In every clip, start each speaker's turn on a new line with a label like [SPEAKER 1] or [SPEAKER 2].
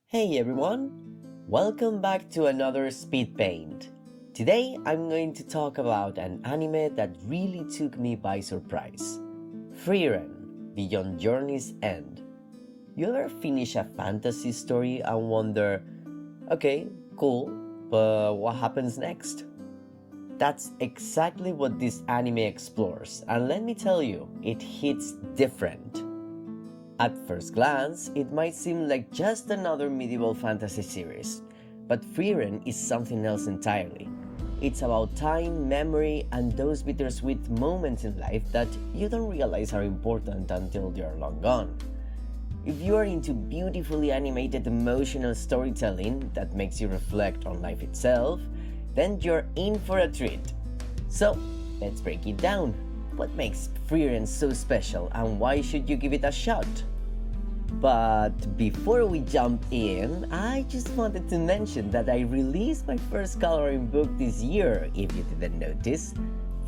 [SPEAKER 1] Hey everyone! Welcome back to another Speed Paint. Today I'm going to talk about an anime that really took me by surprise. Frieren, Beyond Journey's End. You ever finish a fantasy story and wonder, okay, cool, but what happens next? That's exactly what this anime explores, and let me tell you, it hits different. At first glance, it might seem like just another medieval fantasy series, but Frieren is something else entirely. It's about time, memory, and those bittersweet moments in life that you don't realize are important until they are long gone. If you are into beautifully animated emotional storytelling that makes you reflect on life itself, then you're in for a treat. So, let's break it down. What makes Frieren so special and why should you give it a shot? But before we jump in, I just wanted to mention that I released my first coloring book this year, if you didn't notice,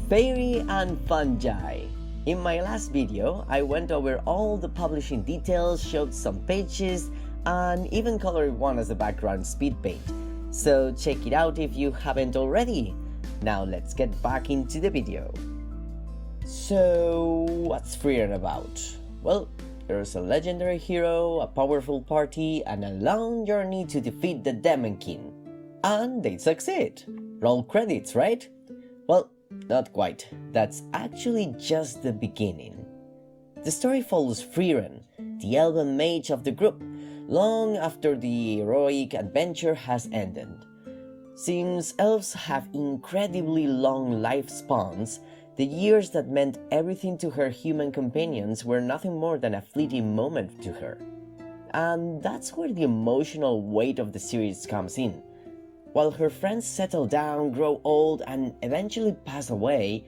[SPEAKER 1] Fairy and Fungi. In my last video, I went over all the publishing details, showed some pages, and even colored one as a background speed paint. So check it out if you haven't already. Now let's get back into the video. So, what's Frieren about? Well, there's a legendary hero, a powerful party, and a long journey to defeat the Demon King. And they succeed! Roll credits, right? Well, not quite. That's actually just the beginning. The story follows Frieren, the elven mage of the group, long after the heroic adventure has ended. Since elves have incredibly long lifespans, the years that meant everything to her human companions were nothing more than a fleeting moment to her. And that's where the emotional weight of the series comes in. While her friends settle down, grow old, and eventually pass away,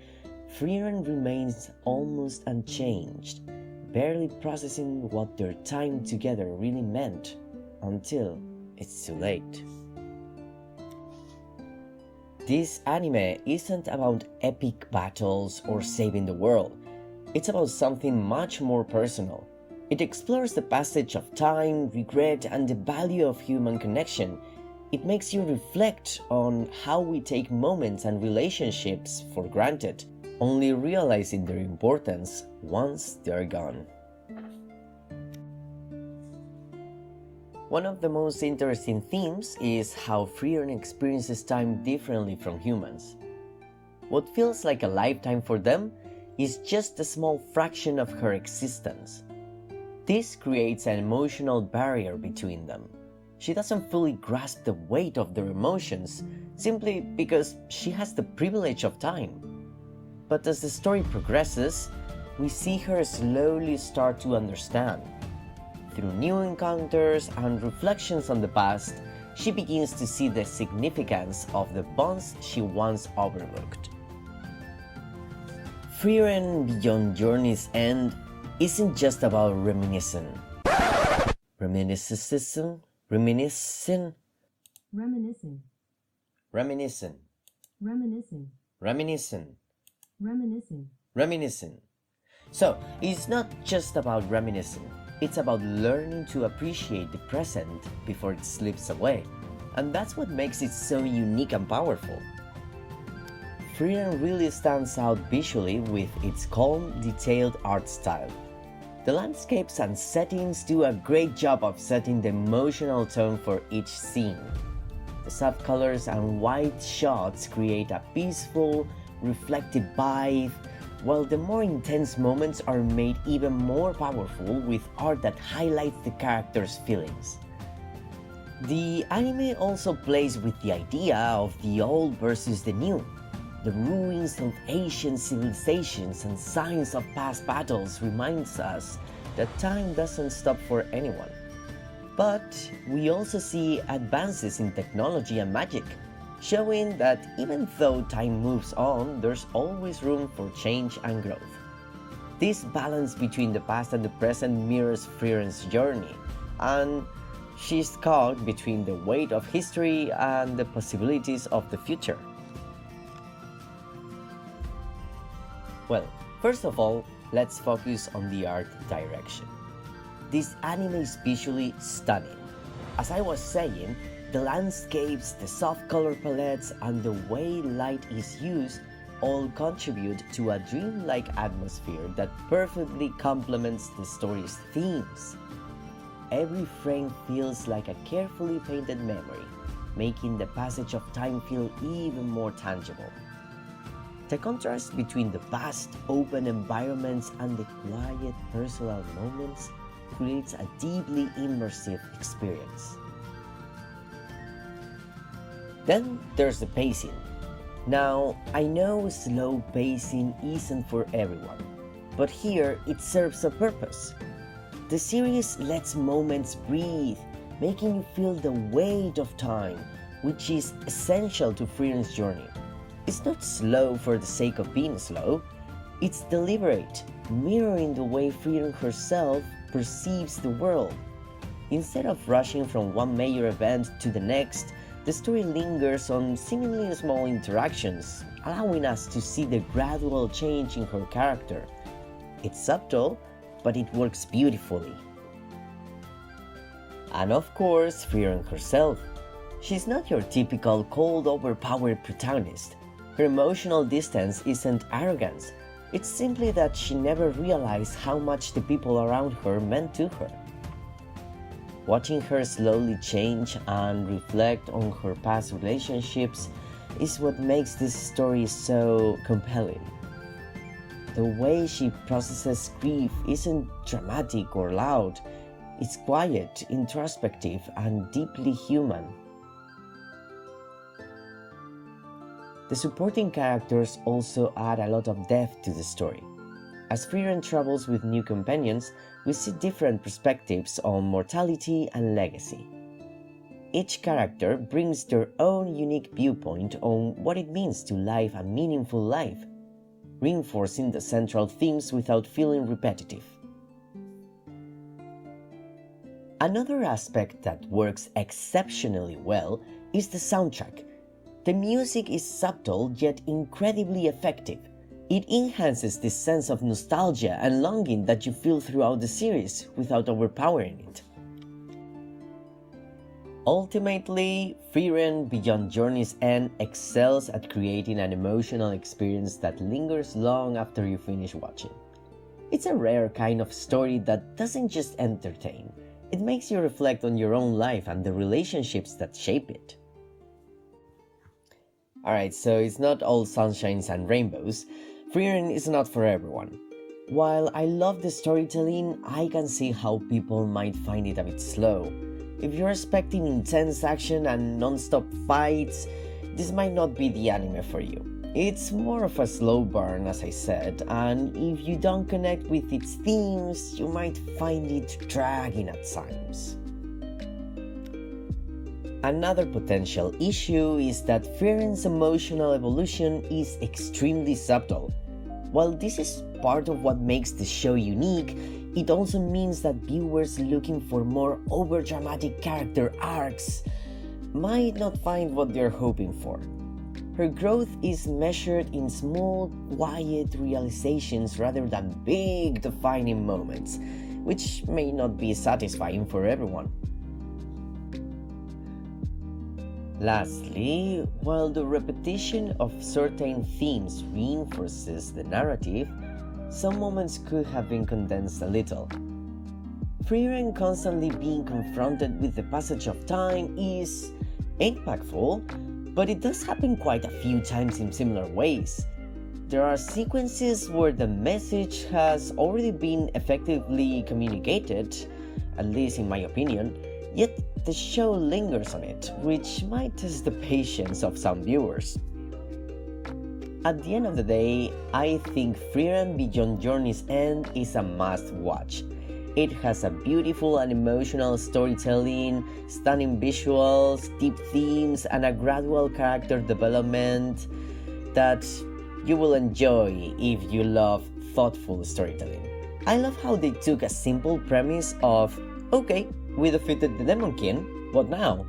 [SPEAKER 1] Frieren remains almost unchanged, barely processing what their time together really meant, until it's too late. This anime isn't about epic battles or saving the world. It's about something much more personal. It explores the passage of time, regret, and the value of human connection. It makes you reflect on how we take moments and relationships for granted, only realizing their importance once they're gone. One of the most interesting themes is how Frieren experiences time differently from humans. What feels like a lifetime for them is just a small fraction of her existence. This creates an emotional barrier between them. She doesn't fully grasp the weight of their emotions simply because she has the privilege of time. But as the story progresses, we see her slowly start to understand. Through new encounters and reflections on the past, she begins to see the significance of the bonds she once overlooked. Frieren Beyond Journey's End isn't just about reminiscing. Reminiscing? Reminiscing?
[SPEAKER 2] Reminiscing.
[SPEAKER 1] Reminiscing.
[SPEAKER 2] Reminiscing.
[SPEAKER 1] Reminiscing.
[SPEAKER 2] Reminiscing.
[SPEAKER 1] Reminiscing. So, it's not just about reminiscing. It's about learning to appreciate the present before it slips away. And that's what makes it so unique and powerful. Frieren really stands out visually with its calm, detailed art style. The landscapes and settings do a great job of setting the emotional tone for each scene. The soft colors and wide shots create a peaceful, reflective vibe, while the more intense moments are made even more powerful with art that highlights the characters' feelings. The anime also plays with the idea of the old versus the new. The ruins of ancient civilizations and signs of past battles reminds us that time doesn't stop for anyone. But we also see advances in technology and magic, showing that even though time moves on, there's always room for change and growth. This balance between the past and the present mirrors Frieren's journey, and she's caught between the weight of history and the possibilities of the future. Well, first of all, let's focus on the art direction. This anime is visually stunning. As I was saying, the landscapes, the soft color palettes, and the way light is used all contribute to a dreamlike atmosphere that perfectly complements the story's themes. Every frame feels like a carefully painted memory, making the passage of time feel even more tangible. The contrast between the vast, open environments and the quiet, personal moments creates a deeply immersive experience. Then there's the pacing. Now, I know slow pacing isn't for everyone, but here it serves a purpose. The series lets moments breathe, making you feel the weight of time, which is essential to Frieren's journey. It's not slow for the sake of being slow, it's deliberate, mirroring the way Frieren herself perceives the world. Instead of rushing from one major event to the next, the story lingers on seemingly small interactions, allowing us to see the gradual change in her character. It's subtle, but it works beautifully. And of course, Frieren herself. She's not your typical cold, overpowered protagonist. Her emotional distance isn't arrogance, it's simply that she never realized how much the people around her meant to her. Watching her slowly change and reflect on her past relationships is what makes this story so compelling. The way she processes grief isn't dramatic or loud, it's quiet, introspective, and deeply human. The supporting characters also add a lot of depth to the story. As Frieren travels with new companions, we see different perspectives on mortality and legacy. Each character brings their own unique viewpoint on what it means to live a meaningful life, reinforcing the central themes without feeling repetitive. Another aspect that works exceptionally well is the soundtrack. The music is subtle yet incredibly effective. It enhances this sense of nostalgia and longing that you feel throughout the series without overpowering it. Ultimately, Frieren Beyond Journey's End excels at creating an emotional experience that lingers long after you finish watching. It's a rare kind of story that doesn't just entertain, it makes you reflect on your own life and the relationships that shape it. Alright, so it's not all sunshines and rainbows. Frieren is not for everyone. While I love the storytelling, I can see how people might find it a bit slow. If you're expecting intense action and non-stop fights, this might not be the anime for you. It's more of a slow burn, as I said, and if you don't connect with its themes, you might find it dragging at times. Another potential issue is that Frieren's emotional evolution is extremely subtle. While this is part of what makes the show unique, it also means that viewers looking for more overdramatic character arcs might not find what they're hoping for. Her growth is measured in small, quiet realizations rather than big, defining moments, which may not be satisfying for everyone. Lastly, while the repetition of certain themes reinforces the narrative, some moments could have been condensed a little. Frieren constantly being confronted with the passage of time is impactful, but it does happen quite a few times in similar ways. There are sequences where the message has already been effectively communicated, at least in my opinion, yet the show lingers on it, which might test the patience of some viewers. At the end of the day, I think Frieren Beyond Journey's End is a must-watch. It has a beautiful and emotional storytelling, stunning visuals, deep themes, and a gradual character development that you will enjoy if you love thoughtful storytelling. I love how they took a simple premise of, okay, we defeated the Demon King, what now?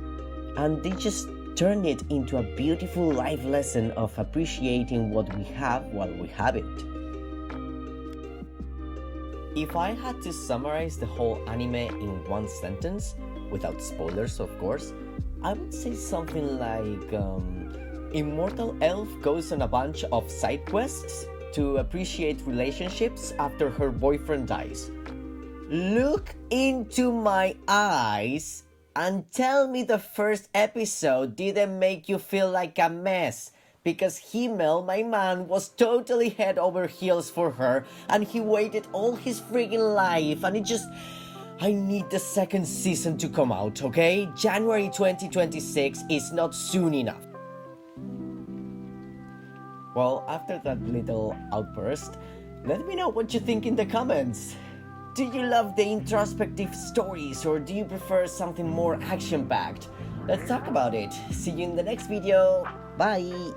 [SPEAKER 1] And they just turned it into a beautiful life lesson of appreciating what we have while we have it. If I had to summarize the whole anime in one sentence, without spoilers of course, I would say something like immortal elf goes on a bunch of side quests to appreciate relationships after her boyfriend dies. Look into my eyes and tell me the first episode didn't make you feel like a mess. Because Himmel, my man, was totally head over heels for her and he waited all his friggin' life and I need the second season to come out, okay? January 2026 is not soon enough. Well, after that little outburst, let me know what you think in the comments. Do you love the introspective stories or do you prefer something more action-packed? Let's talk about it. See you in the next video. Bye!